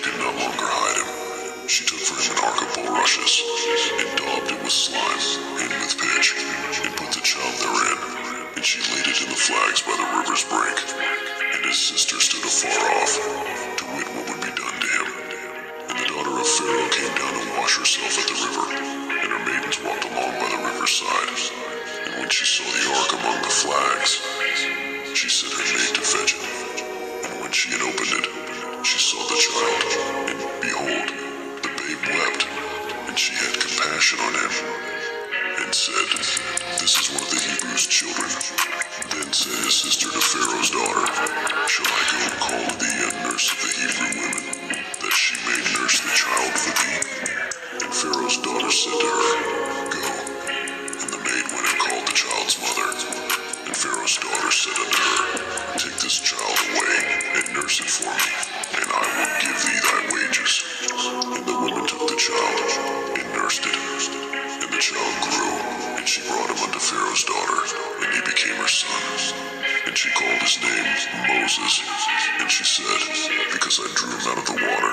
she could no longer hide him. She took for him an ark of bulrushes, and daubed it with slime and with pitch, and put the child therein, and she laid it in the flags by the river's brink. And his sister stood afar off, to wit what would be done to him. And the daughter of Pharaoh came down to wash herself at the river, and her maidens walked along by the river's side. And when she saw the ark among the flags, she sent her maid to fetch it. And when she had opened it, she saw the child, and behold, the babe wept, and she had compassion on him, and said, "This is one of the Hebrews' children." Then said his sister to Pharaoh's daughter, "Shall I go and call thee a nurse of the Hebrew women, that she may nurse the child for thee?" And Pharaoh's daughter said to her, "Go." And the maid went and called the child's mother. And Pharaoh's daughter said unto her, "Take this child away, and nurse it for me, and I will give thee thy wages." And the woman took the child, and nursed it. And the child grew, and she brought him unto Pharaoh's daughter, and he became her son. And she called his name Moses. And she said, "Because I drew him out of the water."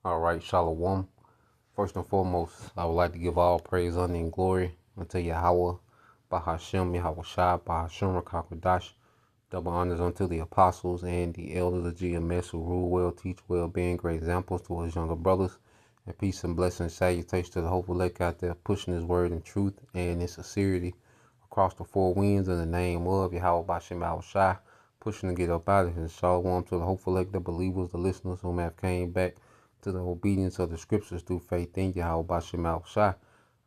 All right, Shalom. First and foremost, I would like to give all praise, honor, and glory unto Yahweh, Bahashem, Yahweh Shai, Bahashem, Rakakwadash. Double honors unto the apostles and the elders of GMS who rule well, teach well, being great examples to his younger brothers. And peace and blessings, salutations to the hopeful elect out there pushing his word in truth and in sincerity across the four winds in the name of Yahweh Bashem Yahweh Shai, pushing to get up out of here. Shalom to the hopeful elect, the believers, the listeners whom have came back to the obedience of the scriptures through faith in Yahweh Bashem Yahweh Shai.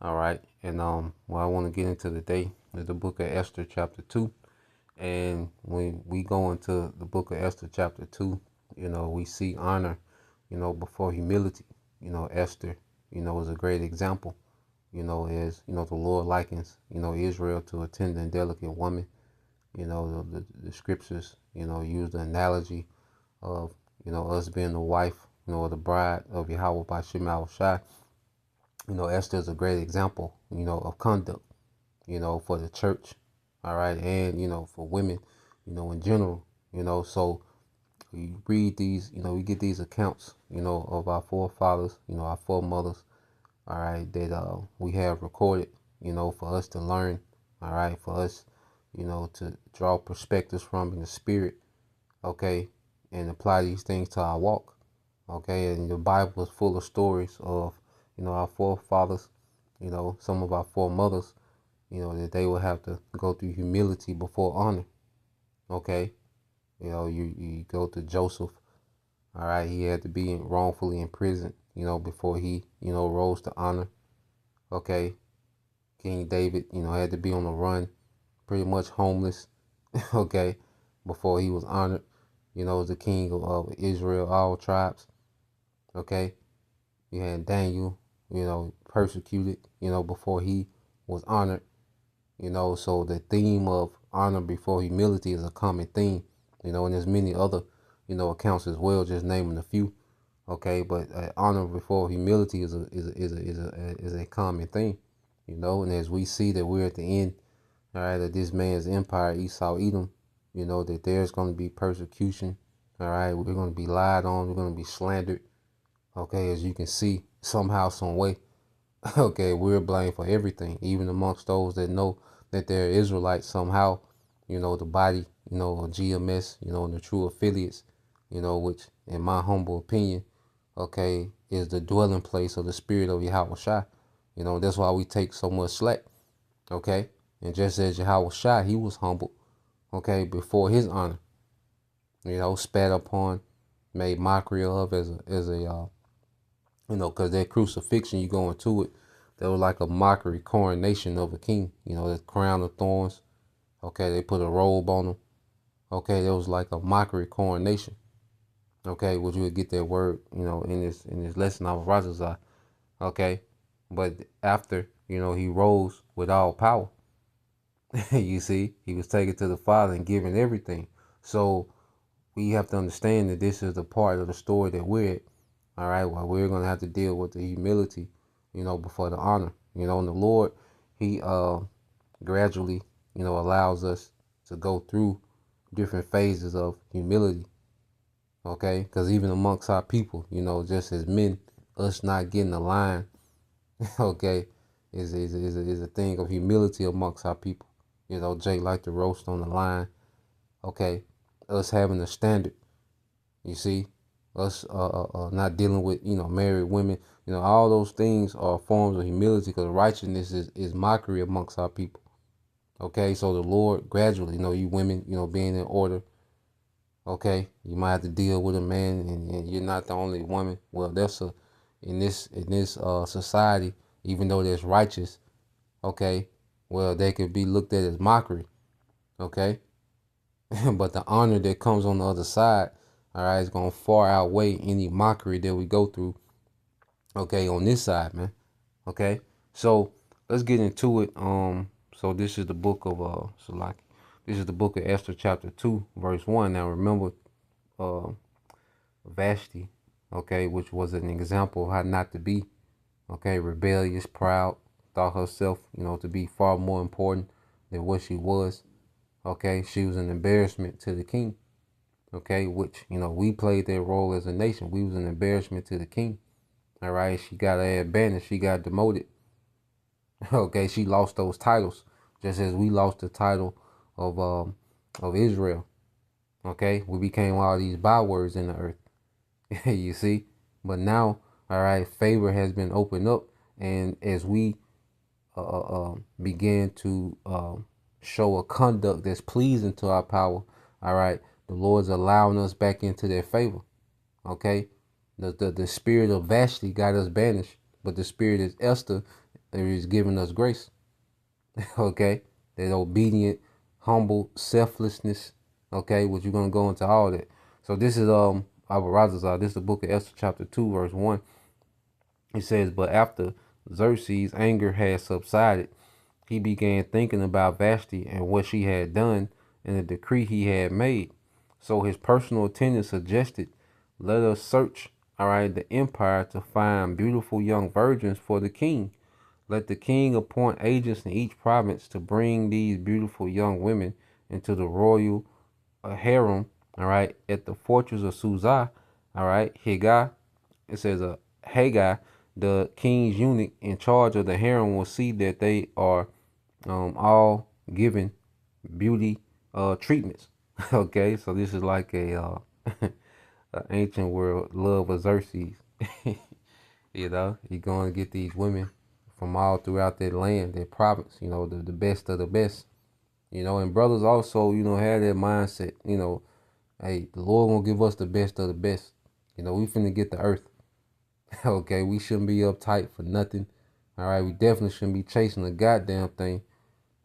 All right, and what I want to get into today is the book of Esther chapter 2. And when we go into the book of Esther chapter 2, we see honor, before humility. Esther, is a great example, as, the Lord likens, Israel to a tender and delicate woman. The scriptures, use the analogy of, us being the wife, the bride of Yahweh Bashem Yahweh Shai. Esther is a great example, of conduct, for the church. All right. And, for women, in general, so we read these, we get these accounts, of our forefathers, our foremothers, all right, that we have recorded, for us to learn, all right, for us, to draw perspectives from in the spirit, okay, and apply these things to our walk, okay. And the Bible is full of stories of, our forefathers, some of our foremothers, that they will have to go through humility before honor. Okay. You go to Joseph. All right. He had to be wrongfully imprisoned, before he, rose to honor. Okay. King David, had to be on the run, pretty much homeless. Okay. Before he was honored, as the king of Israel, all tribes. Okay. You had Daniel, persecuted, before he was honored. So the theme of honor before humility is a common theme, and there's many other, accounts as well, just naming a few. Okay, but honor before humility is a common thing, and as we see that we're at the end, all right, of this man's empire, Esau, Edom, that there's going to be persecution. All right, we're going to be lied on, we're going to be slandered. Okay, as you can see, somehow, some way. Okay, we're blamed for everything, even amongst those that know that they're Israelites somehow, the body, of GMS, and the true affiliates, which in my humble opinion, okay, is the dwelling place of the spirit of Yahweh Shai. That's why we take so much slack, okay? And just as Yahweh Shai, he was humble, okay, before his honor, spat upon, made mockery of as a because that crucifixion, you go into it, that was like a mockery coronation of a king, the crown of thorns. Okay, they put a robe on him. Okay, that was like a mockery coronation. Okay, which we'll get that word, in this lesson of Razazar. Okay, but after, he rose with all power. You see, he was taken to the Father and given everything. So we have to understand that this is the part of the story that we're at. All right, well, we're gonna have to deal with the humility, before the honor. And the Lord, He gradually, allows us to go through different phases of humility. Okay, because even amongst our people, just as men, us not getting the line, okay, is a thing of humility amongst our people. Jay like to roast on the line. Okay, us having a standard. You see, us not dealing with married women. All those things are forms of humility because righteousness is mockery amongst our people. Okay, so the Lord gradually, you women, being in order. Okay, you might have to deal with a man, and you're not the only woman. Well, that's in this society, even though there's righteous. Okay, well, they could be looked at as mockery. Okay, but the honor that comes on the other side, all right, is gonna far outweigh any mockery that we go through. Okay, on this side, man. Okay, so let's get into it. So this is the book of Salaki. This is the book of Esther, chapter 2, verse 1. Now remember, uh, Vashti, okay, which was an example of how not to be. Okay, rebellious, proud, thought herself, to be far more important than what she was. Okay, she was an embarrassment to the king. Okay, which we played that role as a nation. We was an embarrassment to the king. All right, she got her banished. She got demoted. Okay, she lost those titles, just as we lost the title of Israel. Okay, we became all these bywords in the earth. You see, but now, all right, favor has been opened up, and as we begin to show a conduct that's pleasing to our power, all right, the Lord's allowing us back into that favor. Okay, the spirit of Vashti got us banished, but the spirit of Esther is giving us grace. Okay, that obedient, humble, selflessness. Okay, which you're gonna go into all that. So this is Abarazazar. This is the book of Esther, chapter 2, verse 1. It says, but after Xerxes' anger had subsided, he began thinking about Vashti and what she had done and the decree he had made. So his personal attendant suggested, let us search, all right, the empire to find beautiful young virgins for the king. Let the king appoint agents in each province to bring these beautiful young women into the royal harem, all right, at the fortress of Susa, all right, Haggai, it says Haggai, the king's eunuch in charge of the harem, will see that they are all given beauty treatments. Okay, so this is like a ancient world love of Xerxes. You're going to get these women from all throughout that land, that province, the best of the best. And brothers also, have that mindset, hey, the Lord gonna give us the best of the best. We finna get the earth. Okay, we shouldn't be uptight for nothing. All right, we definitely shouldn't be chasing the goddamn thing.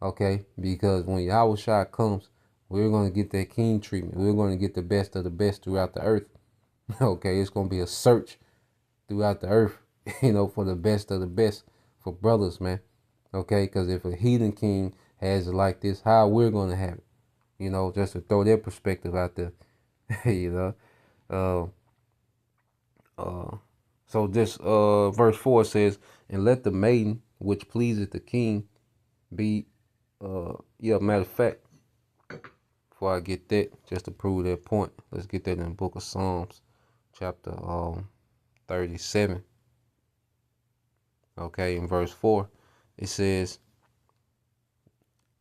Okay, because when Yahweh Shai comes, we're gonna get that king treatment. We're gonna get the best of the best throughout the earth. Okay, it's gonna be a search throughout the earth, for the best of the best for brothers, man. Okay, because if a heathen king has it like this, how we're gonna have it? Just to throw their perspective out there. you know. Uh, so this verse 4 says, and let the maiden which pleaseth the king be matter of fact, before I get that, just to prove that point, let's get that in the book of Psalms, chapter 37. Okay, in verse 4, it says,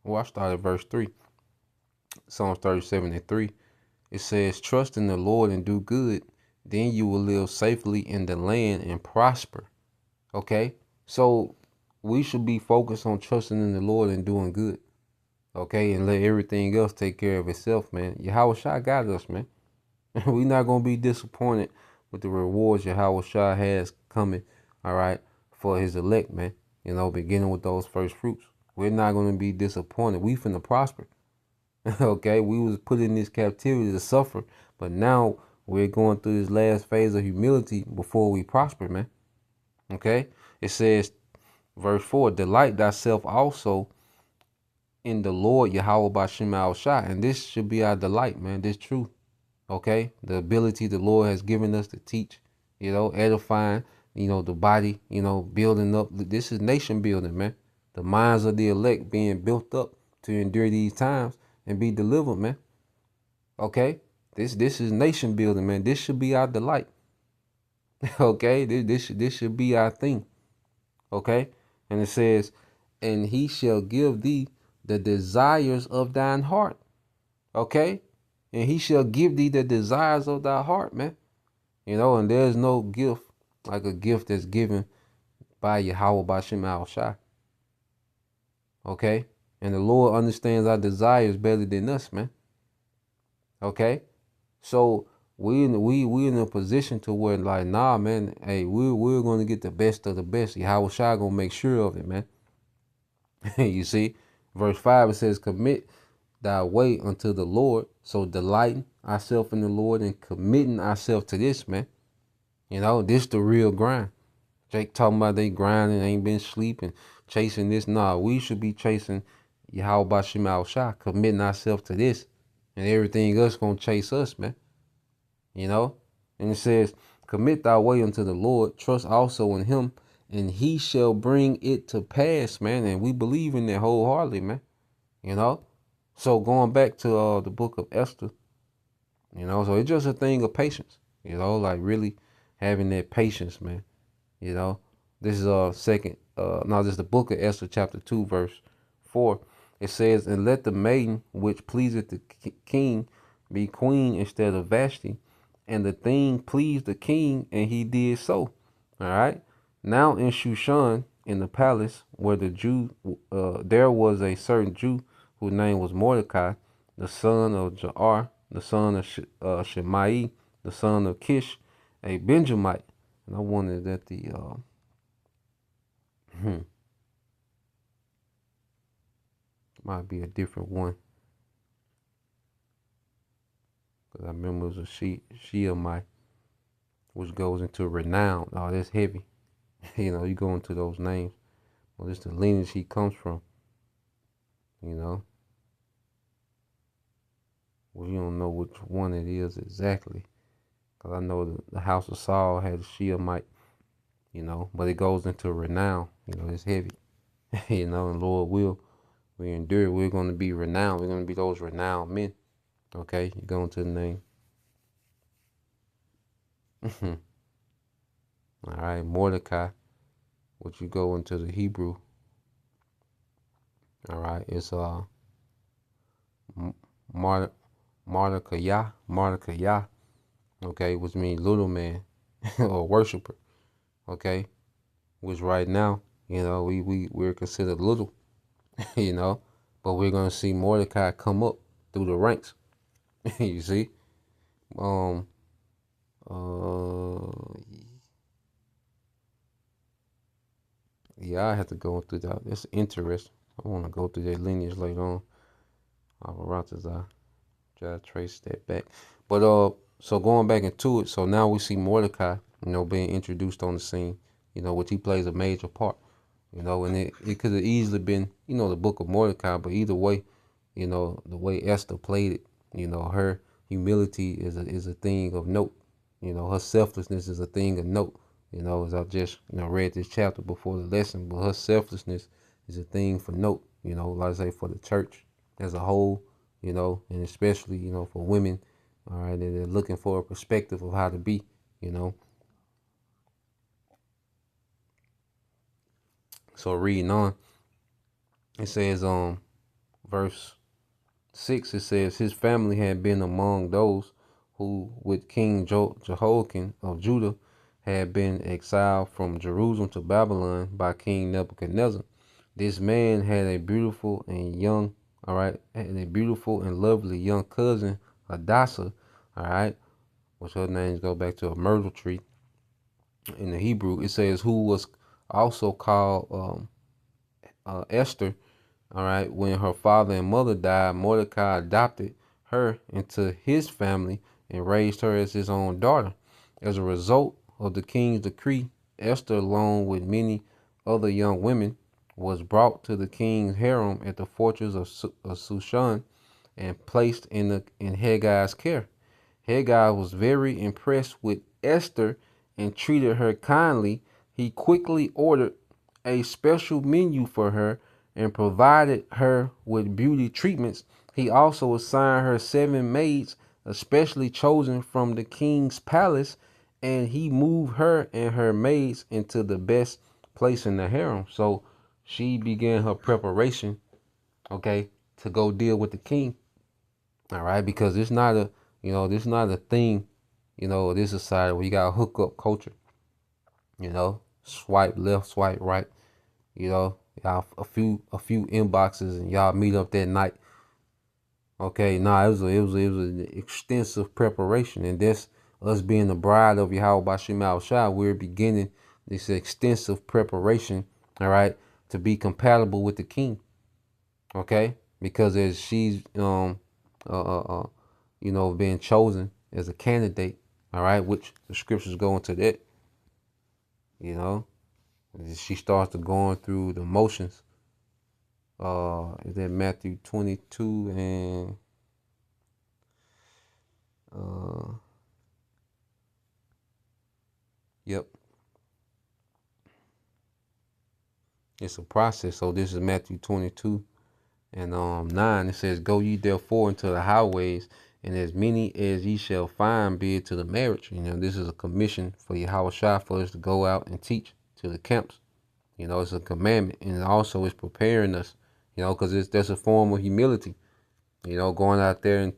I started at verse 3. Psalms 37:3. It says, trust in the Lord and do good, then you will live safely in the land and prosper. Okay, so we should be focused on trusting in the Lord and doing good. Okay, and let everything else take care of itself, man. Yahweh Shai got us, man. We're not gonna be disappointed with the rewards Yahweh Shai has coming, all right, for his elect, man. Beginning with those first fruits. We're not gonna be disappointed. We finna prosper. Okay, we was put in this captivity to suffer, but now We're going through this last phase of humility before we prosper, man. Okay? It says, verse 4, delight thyself also in the Lord Yahweh Bashim Al Shai. And this should be our delight, man. This truth. Okay? The ability the Lord has given us to teach, edifying, the body, building up. This is nation building, man. The minds of the elect being built up to endure these times and be delivered, man. Okay? This is nation building, man. This should be our delight. Okay? This should be our thing. Okay? And it says, and he shall give thee the desires of thine heart. Okay? And he shall give thee the desires of thy heart, man. And there's no gift like a gift that's given by Yahweh Bashim Al Shai. Okay? And the Lord understands our desires better than us, man. Okay? So we in a position to where, like, nah, man, hey, we're gonna get the best of the best. Yahweh Shai gonna make sure of it, man. You see? Verse 5, it says, commit thy way unto the Lord. So delighting ourselves in the Lord and committing ourselves to this, man. This the real grind. Jake talking about they grinding, ain't been sleeping, chasing this. Nah, we should be chasing Yahweh Bashim Al Shai, committing ourselves to this. And everything else gonna chase us, man. And it says, commit thy way unto the Lord, trust also in him, and he shall bring it to pass, man. And we believe in that wholeheartedly, man. So going back to the book of Esther, so it's just a thing of patience, like really having that patience, man. This is this is the book of Esther, chapter 2, verse 4. It says, and let the maiden which pleaseth the king be queen instead of Vashti. And the thing pleased the king, and he did so. All right. Now in Shushan, in the palace, where the Jew, there was a certain Jew whose name was Mordecai, the son of Jair, the son of Shimei, the son of Kish, a Benjamite. And I wondered that might be a different one. Because I remember it was a Sheamite, which goes into renown. Oh, that's heavy. You go into those names. Well, it's the lineage he comes from. Well, you don't know which one it is exactly. Because I know the house of Saul had a Sheamite, but it goes into renown. It's heavy. And Lord will. We endure. We're going to be renowned. We're going to be those renowned men. Okay, you go into the name. All right, Mordecai, which you go into the Hebrew. All right, it's Mordecai, okay, which means little man or worshiper, okay, which right now, we're considered little, but we're gonna see Mordecai come up through the ranks. You see, yeah, I have to go through that. It's interesting. I want to go through that lineage later on. Avaratazar. Try to trace that back. But so going back into it, so now we see Mordecai, being introduced on the scene, which he plays a major part. And it could have easily been, the book of Mordecai, but either way, the way Esther played it, her humility is a thing of note. Her selflessness is a thing of note. As I just, read this chapter before the lesson, but her selflessness is a thing for note, like I say, for the church as a whole, and especially, for women, all right, they're looking for a perspective of how to be, So reading on, it says, verse 6, it says, his family had been among those who, with King Jehoiakim of Judah, had been exiled from Jerusalem to Babylon by King Nebuchadnezzar. This man had a beautiful and young, all right, and a beautiful and lovely young cousin, Hadassah, all right, which her names go back to a myrtle tree. In the Hebrew, it says, who was also called Esther. All right, when her father and mother died, Mordecai adopted her into his family and raised her as his own daughter. As a result of the king's decree, Esther, along with many other young women, was brought to the king's harem at the fortress of Shushan and placed in Haggai's care. Haggai was very impressed with Esther and treated her kindly. He quickly ordered a special menu for her and provided her with beauty treatments. He also assigned her 7 maids, especially chosen from the king's palace, and he moved her and her maids into the best place in the harem. So she began her preparation, okay, to go deal with the king. All right, because it's not a, this is not a thing, this society where you got a hookup culture, swipe left, swipe right, y'all a few inboxes and y'all meet up that night. Okay, nah, it was an extensive preparation, and that's us being the bride of Yahweh Bashim Al Shah. We're beginning this extensive preparation, all right, to be compatible with the king. Okay, because as she's being chosen as a candidate, all right, which the scriptures go into that, you know, she starts to going through the motions. Is that Matthew 22 and yep, it's a process. So this is Matthew 22 and 9. It says, "Go ye therefore into the highways, and as many as ye shall find, bid to the marriage." This is a commission for Yahweh Shai for us to go out and teach to the camps. It's a commandment, and also it's preparing us, because that's a form of humility. Going out there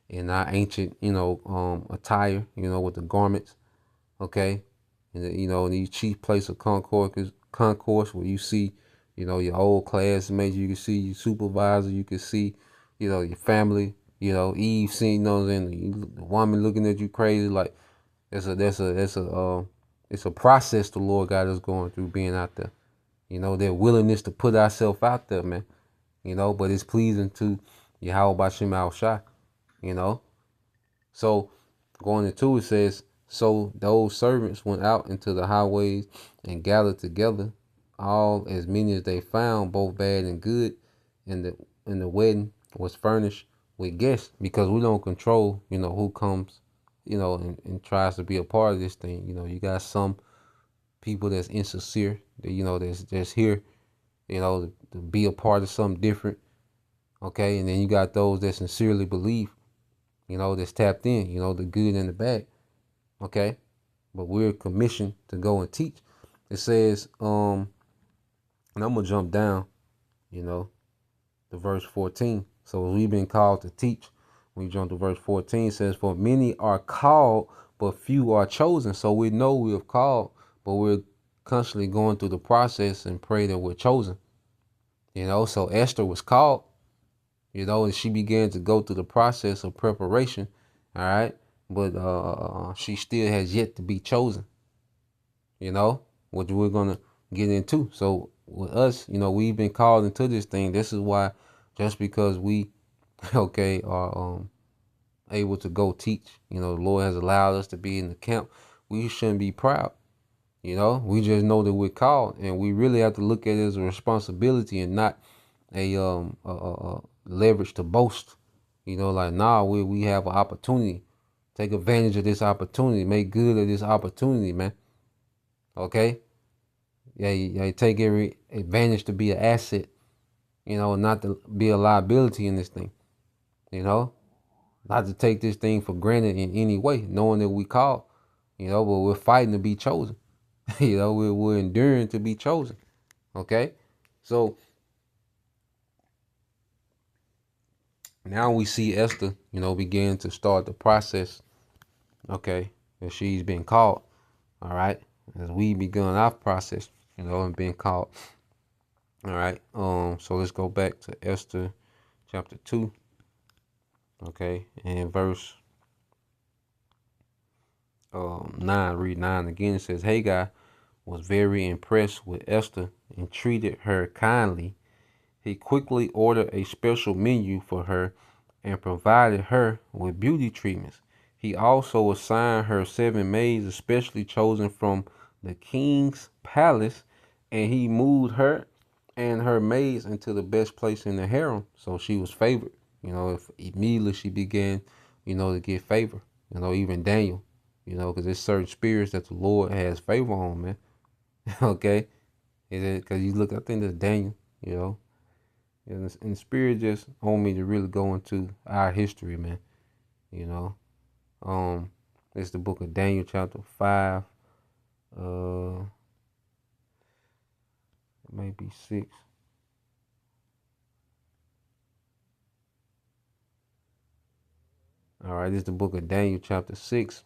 in our ancient, attire, with the garments, okay, and these chief place of concourse where you see, your old classmates, you can see your supervisor, you can see, your family, Eve seeing those, and the woman looking at you crazy, like it's a process the Lord got us going through being out there. Their willingness to put ourselves out there, man. But it's pleasing to Yahweh Bashim Al Shah, So going into it says, "So those servants went out into the highways and gathered together all as many as they found, both bad and good, and the wedding was furnished with guests," because we don't control, who comes, and tries to be a part of this thing. You got some people that's insincere, that, that's here, to be a part of something different. Okay, and then you got those that sincerely believe, that's tapped in, the good and the bad. Okay, but we're commissioned to go and teach. It says, and I'm gonna jump down, to verse 14. So we've been called to teach. When you jump to verse 14, it says, "For many are called, but few are chosen." So we know we have called, but we're constantly going through the process and pray that we're chosen. So Esther was called, and she began to go through the process of preparation. All right, but she still has yet to be chosen. Which we're gonna get into. So with us, we've been called into this thing. This is why, just because we, okay, are able to go teach, the Lord has allowed us to be in the camp. We shouldn't be proud. We just know that we're called, and we really have to look at it as a responsibility and not a leverage to boast. Like, nah, we have an opportunity. Take advantage of this opportunity. Make good of this opportunity, man. Okay? Yeah, take every advantage to be an asset, not to be a liability in this thing, not to take this thing for granted in any way, knowing that we called, but we're fighting to be chosen. We're enduring to be chosen. Okay? So now we see Esther, begin to start the process, okay, that she's been called, all right, as we begun our process, and being called. All right. So let's go back to Esther chapter 2. Okay, and verse 9. Read 9 again. It says, "Haggai was very impressed with Esther and treated her kindly. He quickly ordered a special menu for her and provided her with beauty treatments. He also assigned her 7 maids, especially chosen from the king's palace, and he moved her and her maids into the best place in the harem. So she was favored. If immediately she began, to get favor. Even Daniel, because there's certain spirits that the Lord has favor on, man. Okay, because you look, I think that's Daniel, and the spirit just on me to really go into our history, man. You know, it's the book of Daniel, chapter 5, maybe 6. All right, this is the book of Daniel, chapter 6.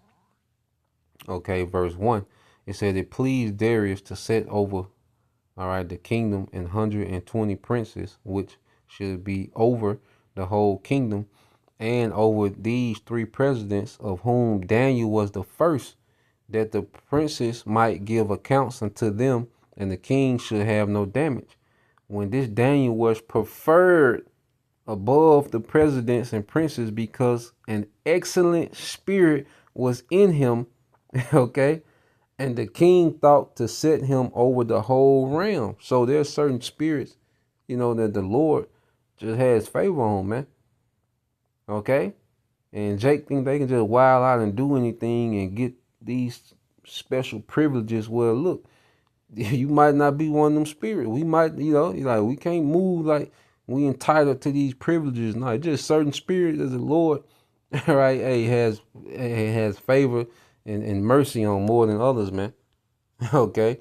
Okay, verse 1. It said, it pleased Darius to set over, all right, the kingdom and 120 princes, which should be over the whole kingdom, and over these 3 presidents, of whom Daniel was the first, that the princes might give accounts unto them, and the king should have no damage. When this Daniel was preferred above the presidents and princes, because an excellent spirit was in him, okay, and the king thought to set him over the whole realm. So there's certain spirits, that the Lord just has favor on, man. Okay? And Jake think they can just wild out and do anything and get these special privileges. Well, look, you might not be one of them spirits. We might, like we can't move like we entitled to these privileges. No, it's just certain spirits that the Lord, right, has favor and mercy on more than others, man. Okay.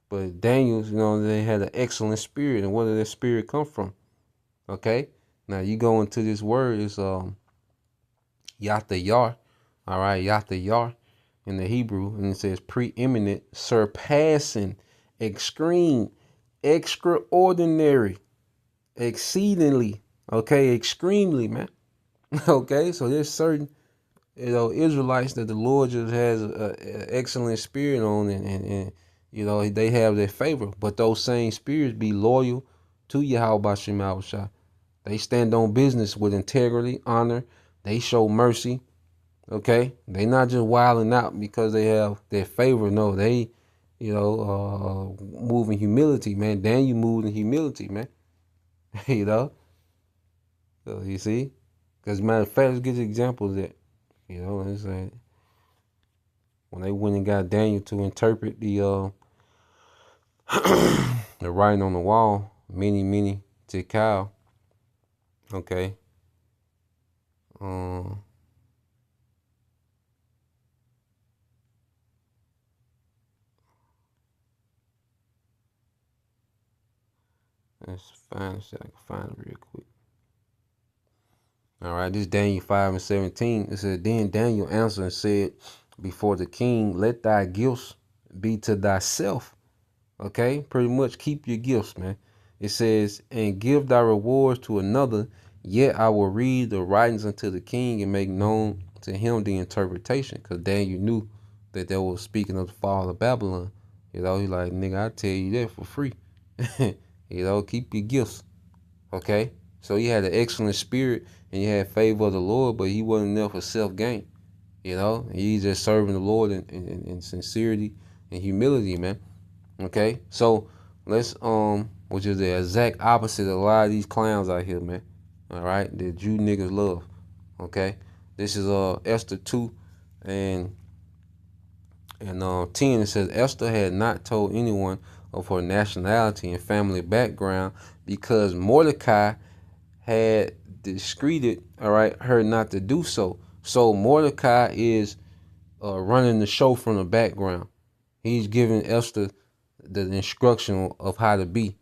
But Daniel's, they had an excellent spirit. And where did that spirit come from? Okay. Now you go into this word, is Yah. All right, Yah in the Hebrew, and it says preeminent, surpassing, extreme, extraordinary, exceedingly, okay, extremely, man. Okay, so there's certain, Israelites that the Lord just has an excellent spirit on, and they have their favor. But those same spirits be loyal to Yahweh Shem Yahushua. They stand on business with integrity, honor. They show mercy. Okay, they not just wilding out because they have their favor. No, they, move in humility, man. Daniel moved in humility, man. you know, so you see, because matter of fact, let's get examples that, it's like when they went and got Daniel to interpret the the writing on the wall, many tekel. Okay, let's find, see if I can find it real quick. All right, this is Daniel 5:17. It said, then Daniel answered and said before the king, let thy gifts be to thyself. Okay, pretty much keep your gifts, man. It says, and give thy rewards to another, yet I will read the writings unto the king and make known to him the interpretation. Because Daniel knew that they were speaking of the fall of Babylon. He's like, nigga, I tell you that for free. Keep your gifts. Okay? So he had an excellent spirit and he had favor of the Lord, but he wasn't there for self-gain. He's just serving the Lord in sincerity and humility, man. Okay? So let's which is the exact opposite of a lot of these clowns out here, man. All right? That Jew niggas love. Okay? This is Esther 2 and 10. It says Esther had not told anyone of her nationality and family background because Mordecai had discreted, all right, her not to do so. So Mordecai is running the show from the background. He's giving Esther the instruction of how to be.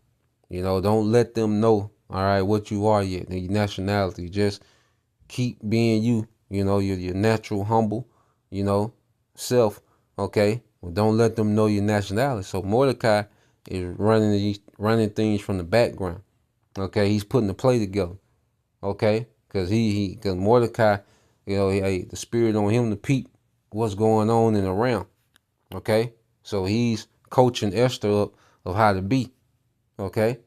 Don't let them know, all right, what you are yet, your nationality. Just keep being you, your natural, humble, self, okay? Well, don't let them know your nationality. So Mordecai is running things from the background, okay? He's putting the play together, okay? Because because Mordecai, the spirit on him to peep what's going on in the realm, okay? So he's coaching Esther up of how to be, okay?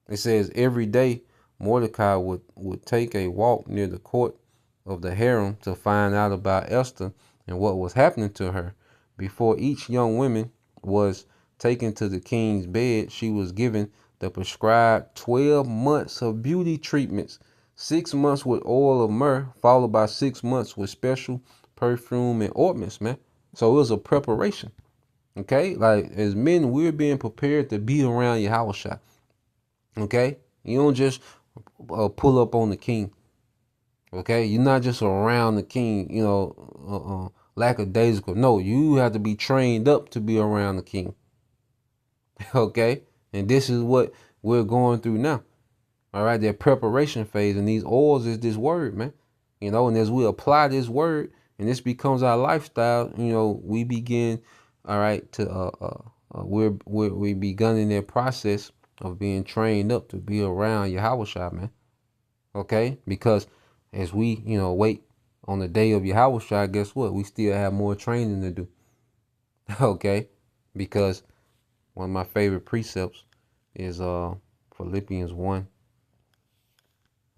It says every day Mordecai would take a walk near the court of the harem to find out about Esther and what was happening to her. Before each young woman was taken to the king's bed, she was given the prescribed 12 months of beauty treatments, 6 months with oil of myrrh, followed by 6 months with special perfume and ointments, man. So it was a preparation. Okay? Like, as men, we're being prepared to be around Yahweh. Okay? You don't just pull up on the king. Okay? You're not just around the king, lackadaisical. No, you have to be trained up to be around the king. Okay? And this is what we're going through now. All right? That preparation phase. And these oils is this word, man. And as we apply this word and this becomes our lifestyle, we begin, all right, to we begun in that process of being trained up to be around Yahweh, man. Okay? Because as we, wait on the day of Yahweh, guess what? We still have more training to do. Okay? Because one of my favorite precepts is Philippians 1,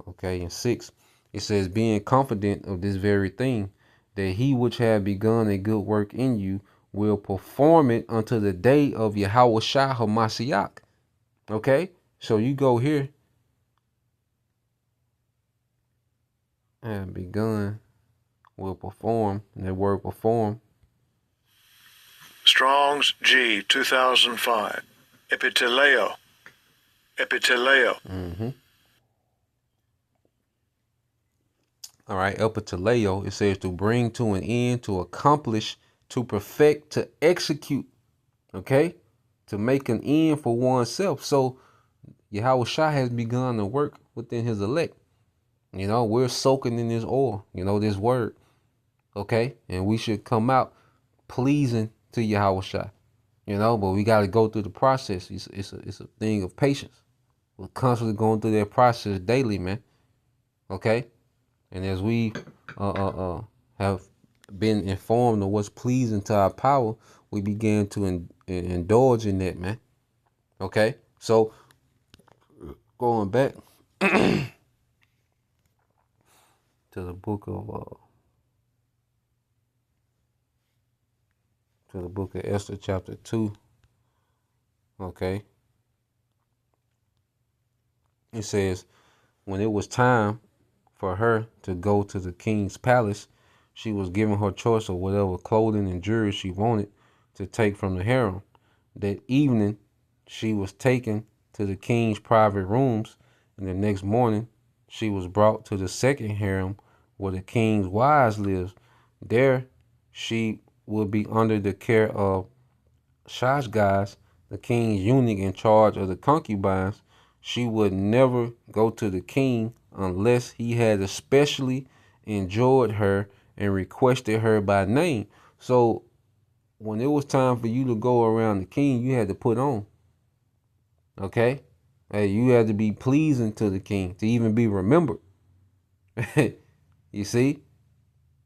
okay, and 6. It says, being confident of this very thing, that he which have begun a good work in you will perform it unto the day of Yahweh Shah HaMashiach. Okay? So you go here and begun will perform, and that word perform. Strong's G 2005. Epiteleo. All right, epiteleo, it says to bring to an end, to accomplish, to perfect, to execute. Okay? To make an end for oneself. So Yahweh Shah has begun to work within his elect. We're soaking in this oil, this word. Okay? And we should come out pleasing to Yahweh Shah. But we got to go through the process. It's a thing of patience. We're constantly going through that process daily, man. Okay? And as we have been informed of what's pleasing to our power, we begin to indulge in that, man. Okay? So, going back to the book of Esther, chapter 2. Okay? It says, when it was time for her to go to the king's palace, she was given her choice of whatever clothing and jewelry she wanted to take from the harem. That evening, she was taken to the king's private rooms, and the next morning, she was brought to the second harem where the king's wives lived. There, she would be under the care of Shashgaz, the king's eunuch in charge of the concubines. She would never go to the king unless he had especially enjoyed her and requested her by name. So when it was time for you to go around the king, you had to put on. Okay? Hey, you had to be pleasing to the king to even be remembered. You see?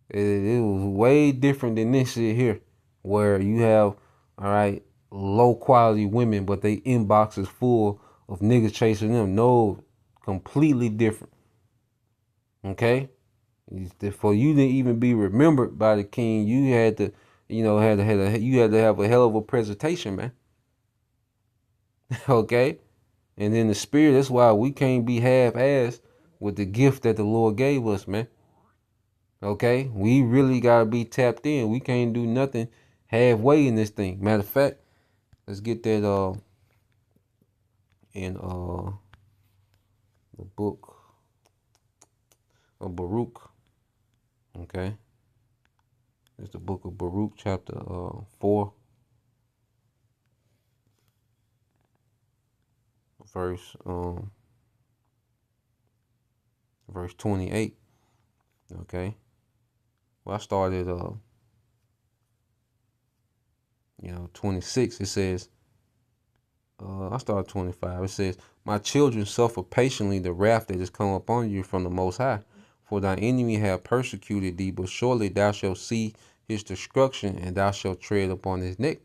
It was way different than this shit here, where you have, all right, low quality women, but they inboxes full of niggas chasing them. No, completely different. Okay? For you to even be remembered by the king, you had to, you had to have a hell of a presentation, man. Okay? And then the spirit, that's why we can't be half-assed with the gift that the Lord gave us, man. Okay? We really gotta be tapped in. We can't do nothing halfway in this thing. Matter of fact, let's get that in the book of Baruch. Okay? It's the book of Baruch, chapter 4, verse 28. Okay? Well, I started 26. It says, I started 25. It says, my children, suffer patiently the wrath that is come upon you from the Most High. For thy enemy have persecuted thee, but surely thou shalt see his destruction, and thou shalt tread upon his neck.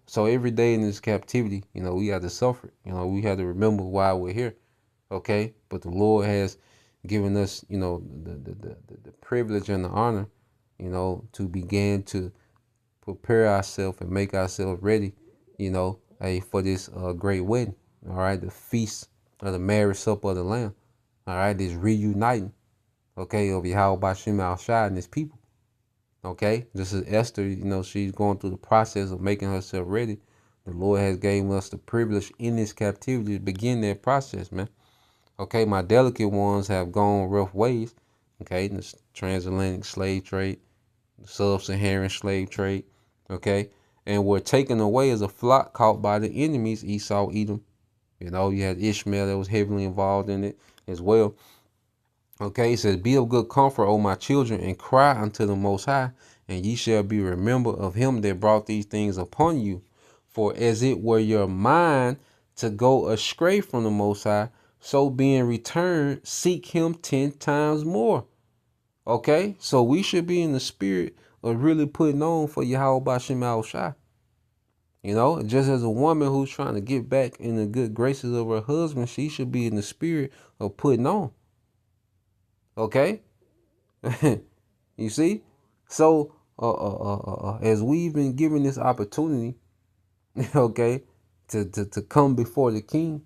So every day in this captivity, we have to suffer. We have to remember why we're here. Okay? But the Lord has giving us, the privilege and the honor, to begin to prepare ourselves and make ourselves ready, for this great wedding. All right, the feast of the marriage supper of the Lamb. All right, this reuniting, okay, of Yahweh Bashim Al Shai and his people. Okay, just as Esther, she's going through the process of making herself ready. The Lord has given us the privilege in this captivity to begin that process, man. Okay, my delicate ones have gone rough ways. Okay, the transatlantic slave trade, the sub-Saharan slave trade. Okay, and were taken away as a flock caught by the enemies, Esau, Edom. You had Ishmael that was heavily involved in it as well. Okay, it says, "Be of good comfort, O my children, and cry unto the Most High, and ye shall be remembered of him that brought these things upon you. For as it were your mind to go astray from the Most High, so being returned, seek him 10 times more." Okay, so we should be in the spirit of really putting on for Yahweh Bashim Al Shai. Just as a woman who's trying to get back in the good graces of her husband, she should be in the spirit of putting on. Okay? You see? So, as we've been given this opportunity, okay, to come before the king,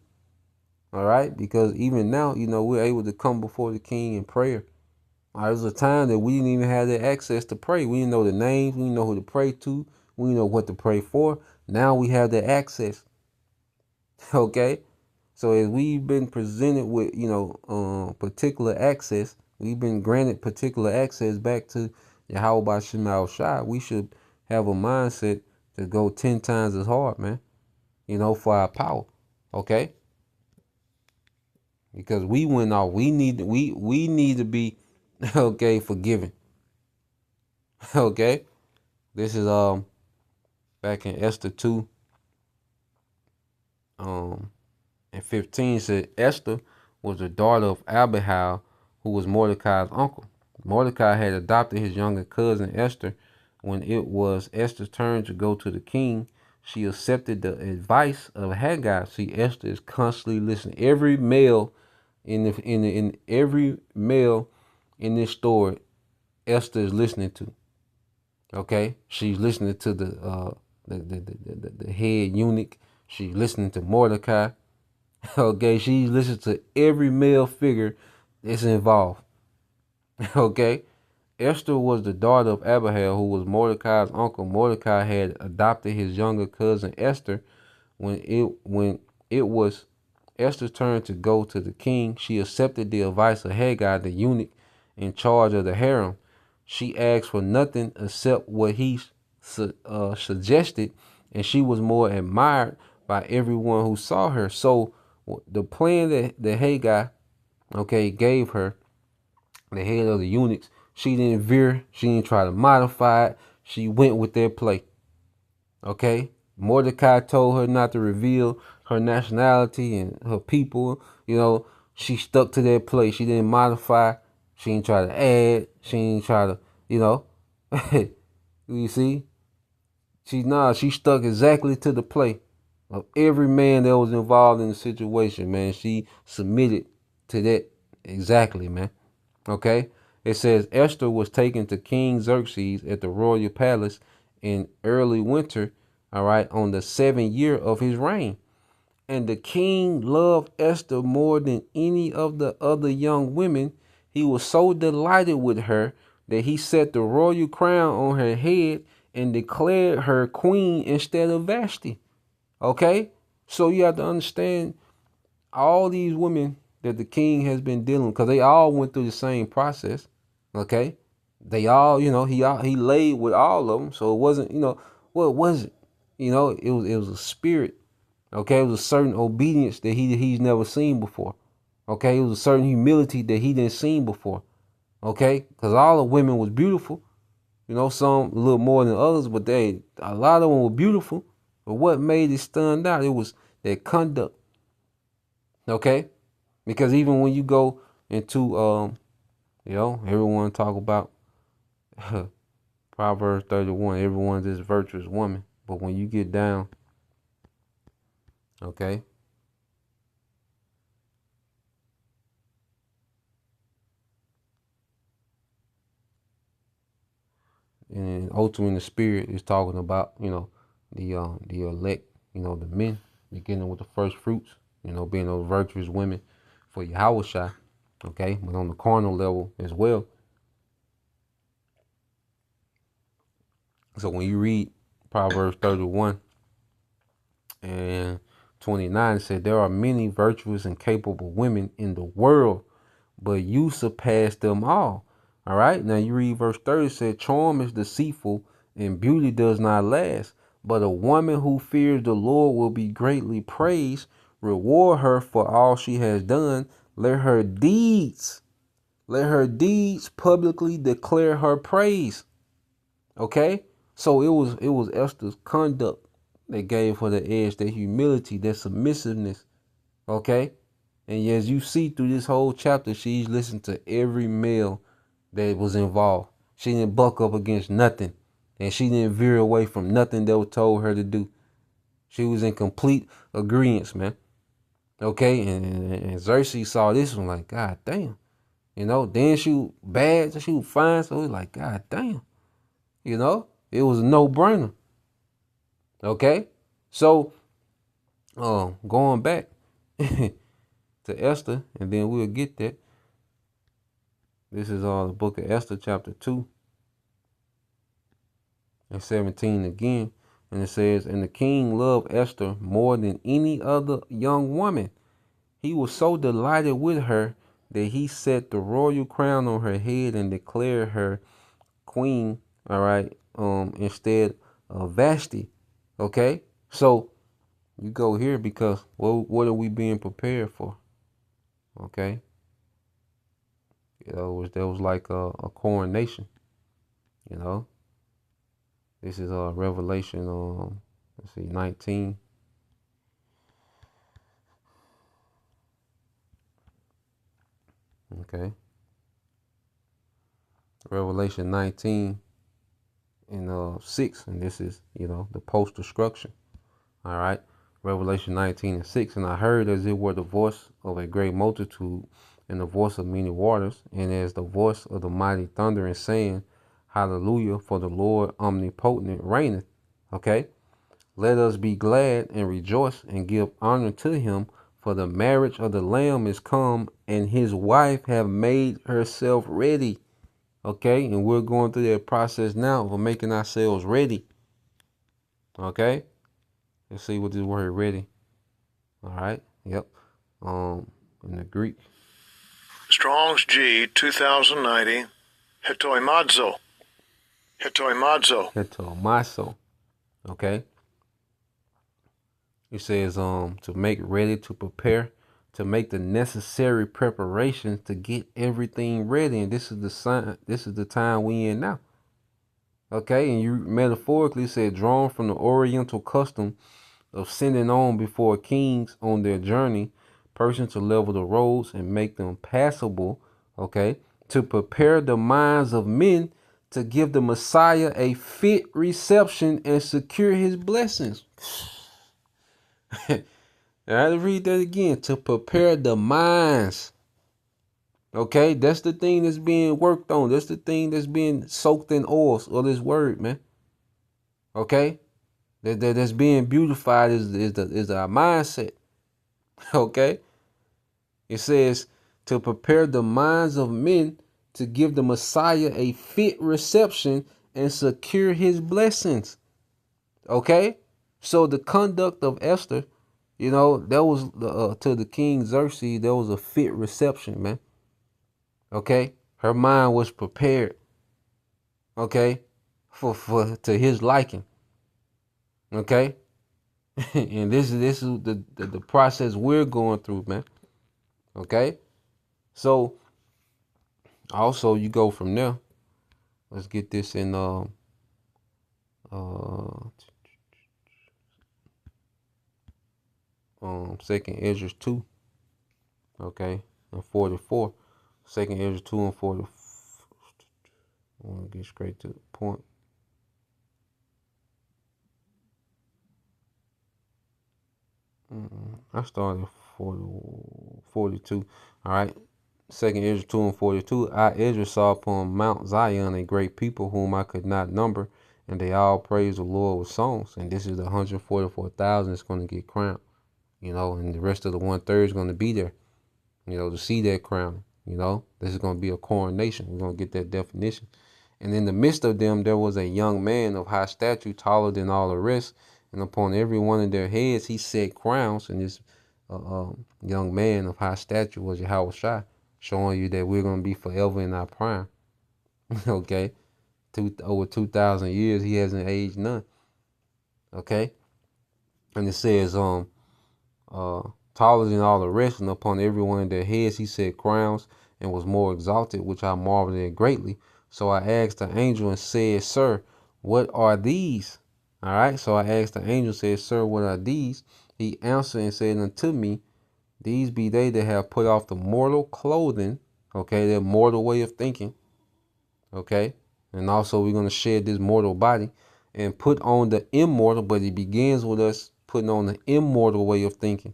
all right, because even now, we're able to come before the king in prayer. There was a time that we didn't even have the access to pray. We didn't know the names. We didn't know who to pray to. We didn't know what to pray for. Now we have the access. Okay? So as we've been presented with, particular access, we've been granted particular access back to Yahweh Bashim Al Shai, we should have a mindset to go 10 times as hard, man, for our power. Okay? Because we went off. We need to be okay, forgiven. Okay? This is back in Esther 2 and 15 said Esther was the daughter of Abihail, who was Mordecai's uncle. Mordecai had adopted his younger cousin Esther. When it was Esther's turn to go to the king, she accepted the advice of Haggai. See, Esther is constantly listening. Every male in every male in this story, Esther is listening to. Okay, she's listening to the head eunuch. She's listening to Mordecai. Okay, she's listening to every male figure that's involved. Okay, Esther was the daughter of Abihail, who was Mordecai's uncle. Mordecai had adopted his younger cousin Esther. When it was Esther's turn to go to the king, she accepted the advice of Haggai, the eunuch in charge of the harem. She asked for nothing except what he suggested, and she was more admired by everyone who saw her. So the plan that Haggai, okay, gave her, the head of the eunuchs, she didn't veer. She didn't try to modify it. She went with their play. Okay? Mordecai told her not to reveal her nationality and her people. She stuck to their play. She didn't modify. She didn't try to add. She didn't try to, you see? She stuck exactly to the play of every man that was involved in the situation, man. She submitted to that exactly, man. Okay? It says Esther was taken to King Xerxes at the royal palace in early winter, all right, on the 7th year of his reign. And the king loved Esther more than any of the other young women. He was so delighted with her that he set the royal crown on her head and declared her queen instead of Vashti. Okay? So you have to understand all these women that the king has been dealing with, because they all went through the same process. Okay? They all, he laid with all of them. So it wasn't, what was it? It was a spirit. Okay? It was a certain obedience that he's never seen before. Okay? It was a certain humility that he didn't seen before. Okay? Because all the women was beautiful. Some a little more than others, but a lot of them were beautiful. But what made it stand out? It was their conduct. Okay? Because even when you go into everyone talk about Proverbs 31, everyone's this virtuous woman. But when you get down, okay, and ultimately the spirit is talking about, the elect, the men, beginning with the first fruits, being those virtuous women for Yahushua, okay, but on the carnal level as well. So when you read Proverbs 31 and 29, it said, there are many virtuous and capable women in the world, but you surpass them all. All right. Now you read verse 30, said, charm is deceitful and beauty does not last, but a woman who fears the Lord will be greatly praised. Reward her for all she has done. Let her deeds publicly declare her praise. Okay. So it was Esther's conduct that gave her the edge, that humility, that submissiveness. Okay. And as you see through this whole chapter, she's listened to every male that was involved. She didn't buck up against nothing. And she didn't veer away from nothing that was told her to do. She was in complete agreement, man. Okay, and Xerxes saw this one like, God damn. Then she was bad, she was fine, so it was like, God damn. It was a no-brainer. Okay? So, going back to Esther, and then we'll get that. This is the book of Esther, chapter 2 and 17 again. And it says, and the king loved Esther more than any other young woman. He was so delighted with her that he set the royal crown on her head and declared her queen, all right, instead of Vashti. Okay? So you go here because what are we being prepared for? Okay? There was like a coronation, you know. This is Revelation, let's see, 19. Okay. Revelation 19 and 6, and this is, the post-destruction. All right. Revelation 19 and 6, and I heard as it were the voice of a great multitude and the voice of many waters, and as the voice of the mighty thunder, and saying, Hallelujah, for the Lord omnipotent reigneth. Okay. Let us be glad and rejoice and give honor to him, for the marriage of the Lamb is come, and his wife have made herself ready. Okay, and we're going through that process now of making ourselves ready. Okay, let's see what this word ready. All right, yep. In the Greek, Strong's G 2090. Hetoimazo. hetomaso. Okay, it says to make ready, to prepare, to make the necessary preparations to get everything ready. And this is the sign. This is the time we in now. Okay, and you metaphorically said drawn from the Oriental custom of sending on before kings on their journey, persons to level the roads and make them passable. Okay, to prepare the minds of men to give the Messiah a fit reception and secure his blessings. I had to read that again. To prepare the minds. Okay, that's the thing that's being worked on. That's the thing that's being soaked in oils of this word, man. Okay, that's being beautified is our mindset. Okay, it says to prepare the minds of men to give the Messiah a fit reception and secure his blessings. Okay, so the conduct of Esther, that was to the king Xerxes, there was a fit reception, man. Okay, her mind was prepared. Okay, for to his liking. Okay, and this is the process we're going through, man. Okay, so also you go from there. Let's get this in Second Ezra 2. Okay, and 44. Second Ezra 2 and 40. I want to get straight to the point. I started 42. All right. Second Ezra 2:42. I Ezra saw upon Mount Zion a great people whom I could not number, and they all praise the Lord with songs. And this is the 144,000 that's going to get crowned, and the rest of the 1/3 is going to be there, to see that crown. This is going to be a coronation. We're going to get that definition. And in the midst of them there was a young man of high stature, taller than all the rest, and upon every one of their heads he set crowns. And this young man of high stature was Yahweh Shai, showing you that we're going to be forever in our prime. Okay? Over 2,000 years, he hasn't aged none. Okay? And it says, taller than all the rest, and upon every one of their heads he set crowns, and was more exalted, which I marveled at greatly. So I asked the angel and said, Sir, what are these? All right. So I asked the angel, said, Sir, what are these? He answered and said unto me, These be they that have put off the mortal clothing. Okay, their mortal way of thinking. Okay. And also we're going to shed this mortal body and put on the immortal, but it begins with us putting on the immortal way of thinking.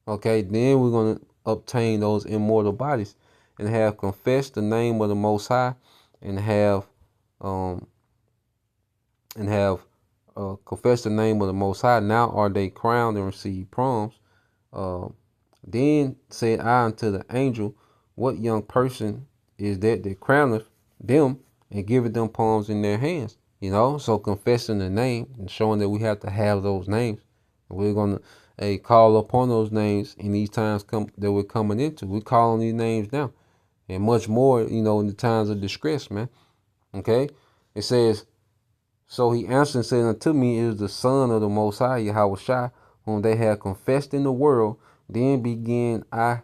Okay, then we're going to obtain those immortal bodies and have confessed the name of the Most High, and have confessed the name of the Most High. Now are they crowned and receive proms. Then said I unto the angel, What young person is that crowneth them and giveth them palms in their hands? So confessing the name and showing that we have to have those names. We're going to call upon those names in these times that we're coming into. We're calling these names now, and much more, in the times of distress, man. Okay? It says, So he answered and said unto me, It is the Son of the Most High, Yahweh Shai, whom they have confessed in the world. Then began I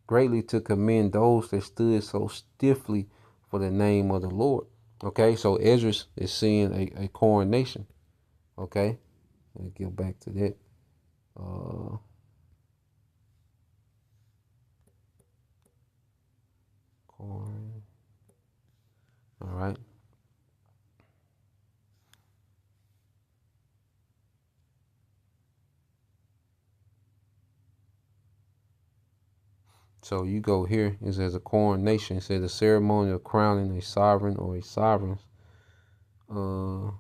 greatly to commend those that stood so stiffly for the name of the Lord. Okay? So Ezra is seeing a coronation. Okay? Let me get back to that. Corn. All right. So you go here, it says a coronation. It says a ceremony of crowning a sovereign or a sovereign. They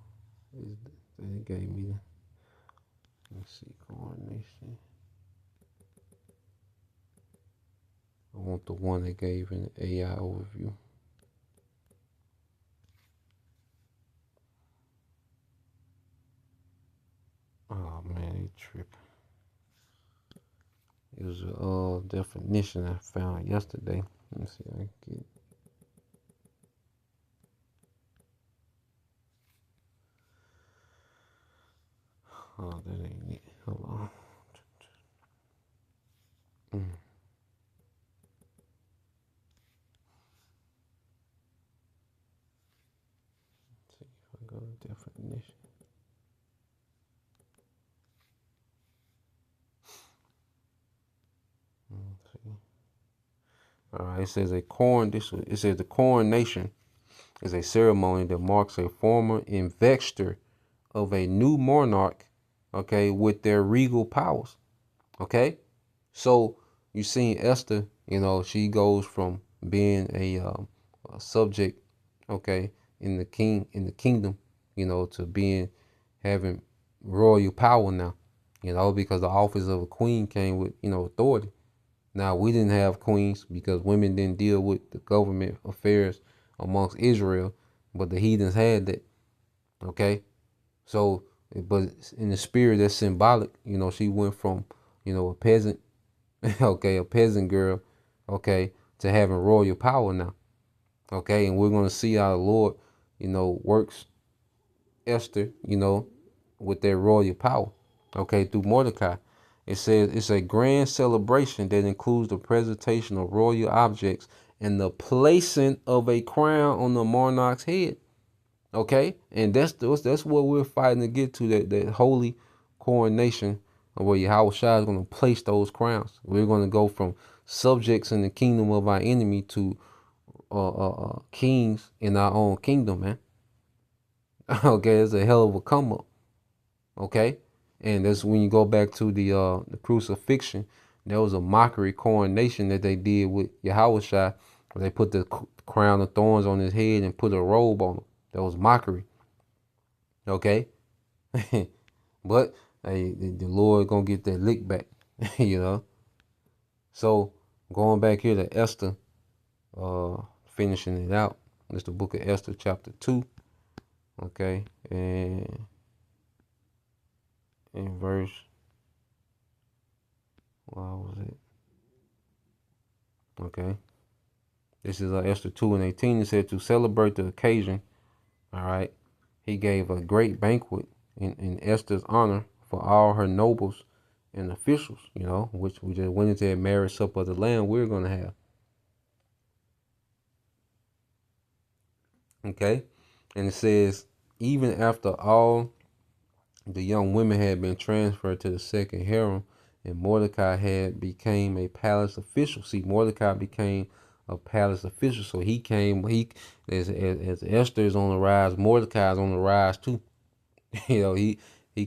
gave me, let's see, coronation. I want the one they gave in the AI overview. Oh man, they tripping. It was a definition I found yesterday. Let me see if I can get it. Oh, that ain't it. Hold on. Let's see if I go to definition. All right, it says it says the coronation is a ceremony that marks a formal investure of a new monarch, okay, with their regal powers. Okay? So you seen Esther, she goes from being a subject, okay, in the kingdom, to having royal power now, because the office of a queen came with, authority. Now, we didn't have queens because women didn't deal with the government affairs amongst Israel, but the heathens had that. Okay? So, but in the spirit, that's symbolic. She went from, a peasant, okay, a peasant girl, okay, to having royal power now. Okay? And we're going to see how the Lord, works Esther, with their royal power, okay, through Mordecai. It says it's a grand celebration that includes the presentation of royal objects and the placing of a crown on the monarch's head. Okay, and that's what we're fighting to get to, that holy coronation where Yahweh Shai is going to place those crowns. We're going to go from subjects in the kingdom of our enemy to kings in our own kingdom, man. Okay, it's a hell of a come up. Okay, and that's when you go back to the crucifixion. There was a mockery coronation that they did with Yahushua, where they put the crown of thorns on his head and put a robe on him. That was mockery. Okay? But hey, the Lord gonna get that lick back, you know. So going back here to Esther, finishing it out. It's the book of Esther, chapter 2. Okay, and in verse, what was it? Okay, this is Esther 2:18. It said, to celebrate the occasion, all right, he gave a great banquet in Esther's honor for all her nobles and officials, you know, which we just went into a marriage supper of the Lamb we're going to have. Okay, and it says, even after all the young women had been transferred to the second harem, and Mordecai had became a palace official. See, Mordecai became a palace official, so as Esther is on the rise, Mordecai is on the rise too. You know, he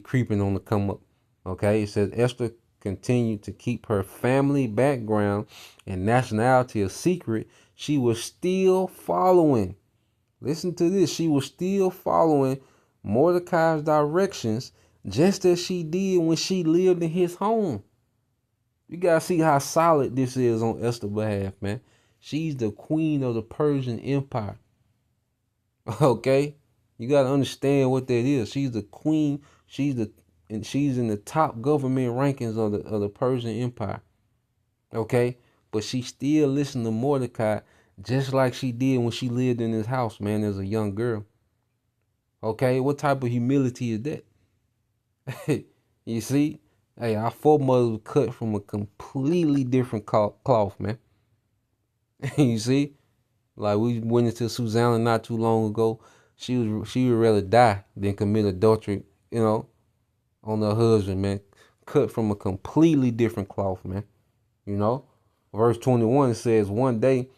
creeping on the come up. Okay, it says Esther continued to keep her family background and nationality a secret. She was still following. Listen to this. She was still following Mordecai's directions, just as she did when she lived in his home. You gotta see how solid this is on Esther's behalf, man. She's the queen of the Persian Empire. Okay, you gotta understand what that is. She's the queen. She's in the top government rankings of the Persian Empire. Okay, but she still listened to Mordecai just like she did when she lived in his house, man, as a young girl. Okay, what type of humility is that? You see, hey, our foremothers were cut from a completely different cloth, man. You see, like we went into Susanna not too long ago. She would rather die than commit adultery, you know, on her husband, man. Cut from a completely different cloth, man. You know, verse 21 says, one day,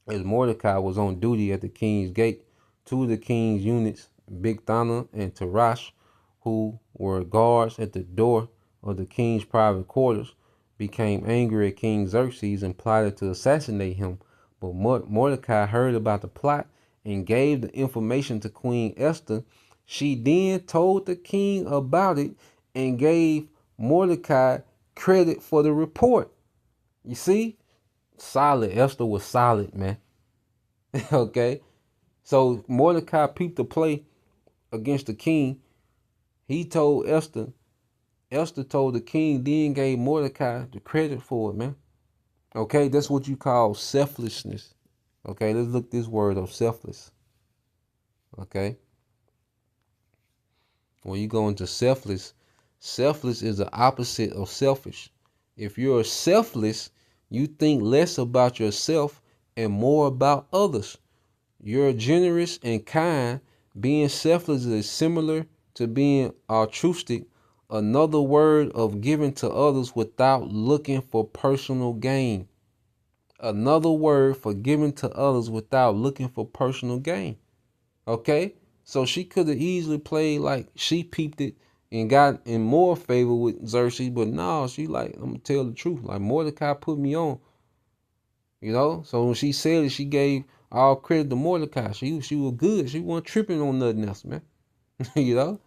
as Mordecai was on duty at the king's gate, two of the king's eunuchs, Bigthana and Tarash, who were guards at the door of the king's private quarters, became angry at King Xerxes and plotted to assassinate him. But Mordecai heard about the plot and gave the information to Queen Esther. She then told the king about it and gave Mordecai credit for the report. You see? Solid. Esther was solid, man. Okay? So Mordecai peeped the play against the king. He told Esther. Esther told the king, then gave Mordecai the credit for it, man. Okay? That's what you call selflessness. Okay? Let's look this word up, selfless. Okay? When you go into selfless, selfless is the opposite of selfish. If you're selfless, you think less about yourself and more about others. You're generous and kind. Being selfless is similar to being altruistic, another word of giving to others without looking for personal gain. Another word for giving to others without looking for personal gain. Okay? So she could have easily played like she peeped it and got in more favor with Xerxes, but no, she like, I'm gonna tell the truth. Like Mordecai put me on. You know? So when she said it, she gave all credit to Mordecai. She was good. She wasn't tripping on nothing else, man. You know?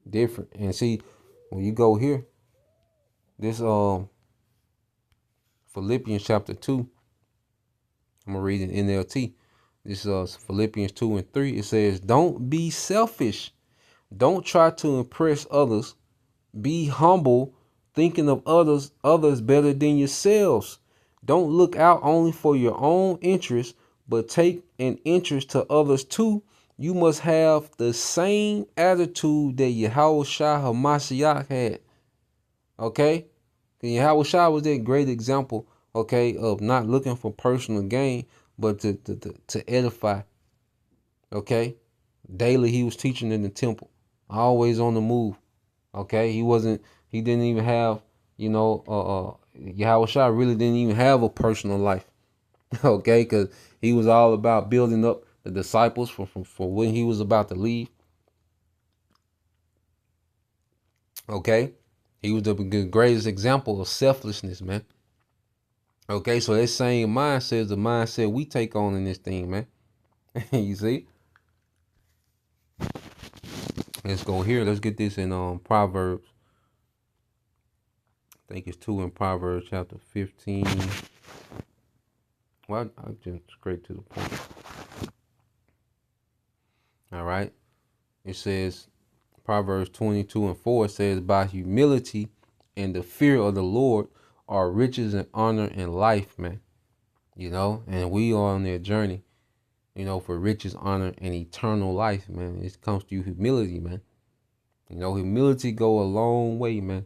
Different. And see, when you go here, this Philippians chapter 2, I'm gonna read it in NLT. This is Philippians 2 and 3. It says, don't be selfish. Don't try to impress others. Be humble, thinking of others better than yourselves. Don't look out only for your own interest, but take an interest to others too. You must have the same attitude that Yahushua HaMashiach had. Okay? Yahushua was that great example, okay, of not looking for personal gain, but to edify. Okay? Daily he was teaching in the temple, always on the move. Okay? He didn't even have, Yahushua really didn't even have a personal life. Okay? Because he was all about building up the disciples for when he was about to leave. Okay? He was the greatest example of selflessness, man. Okay, so that same mindset is the mindset we take on in this thing, man. You see? Let's go here. Let's get this in Proverbs. I think it's 2 in Proverbs chapter 15. Well, I'll jump straight to the point. All right. It says, Proverbs 22:4 says, by humility and the fear of the Lord are riches and honor and life, man. You know, and we are on their journey, you know, for riches, honor, and eternal life, man. It comes to humility, man. You know, humility go a long way, man.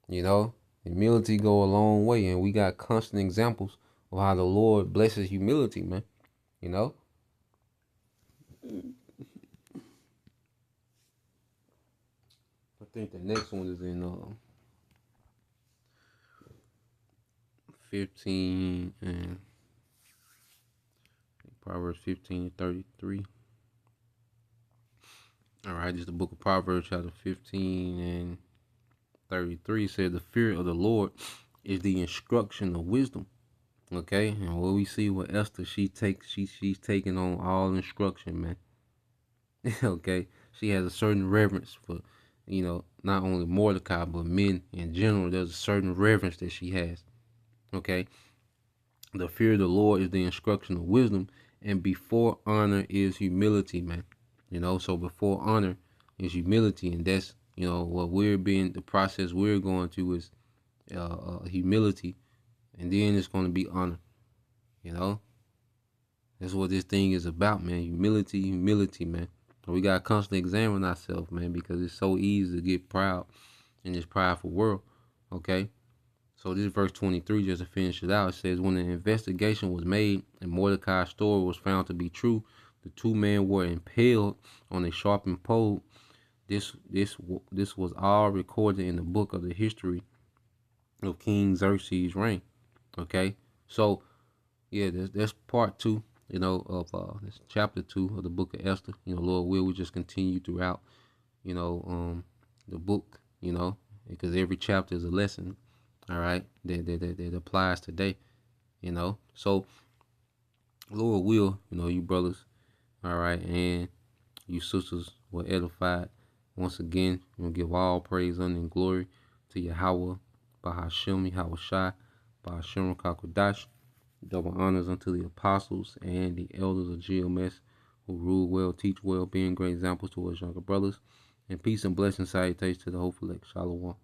You know, humility go a long way, and we got constant examples of how the Lord blesses humility, man. You know. I think the next one is in 15 and Proverbs 15:33. All right, this is the book of Proverbs, chapter 15 and 33. Said, the fear of the Lord is the instruction of wisdom. Okay, and what we see with Esther, she's taking on all instruction, man. Okay, she has a certain reverence for, you know, not only Mordecai but men in general. There's a certain reverence that she has. Okay, the fear of the Lord is the instruction of wisdom, and before honor is humility, man. You know, so before honor is humility, and that's, you know, what the process we're going to is humility, and then it's going to be honor. You know, that's what this thing is about, man. Humility, man. We gotta constantly examine ourselves, man, because it's so easy to get proud in this prideful world. Okay, so this verse 23, just to finish it out, it says, when an investigation was made and Mordecai's story was found to be true, the two men were impaled on a sharpened pole. This was all recorded in the book of the history of King Xerxes' reign. Okay, so yeah, that's part 2. You know, of this chapter 2 of the book of Esther. You know, Lord will, we just continue throughout, you know, the book, you know, because every chapter is a lesson, all right, that applies today, you know. So, Lord will, you know, you brothers, all right, and you sisters were edified. Once again, we'll give all praise, honor, and glory to Yahweh, Bahashem, Yahweh Shai, Bahashem Kakodash. Double honors unto the apostles and the elders of GMS who rule well, teach well, being great examples to us younger brothers. And peace and blessing salutations to the hopeful elect. Shalom.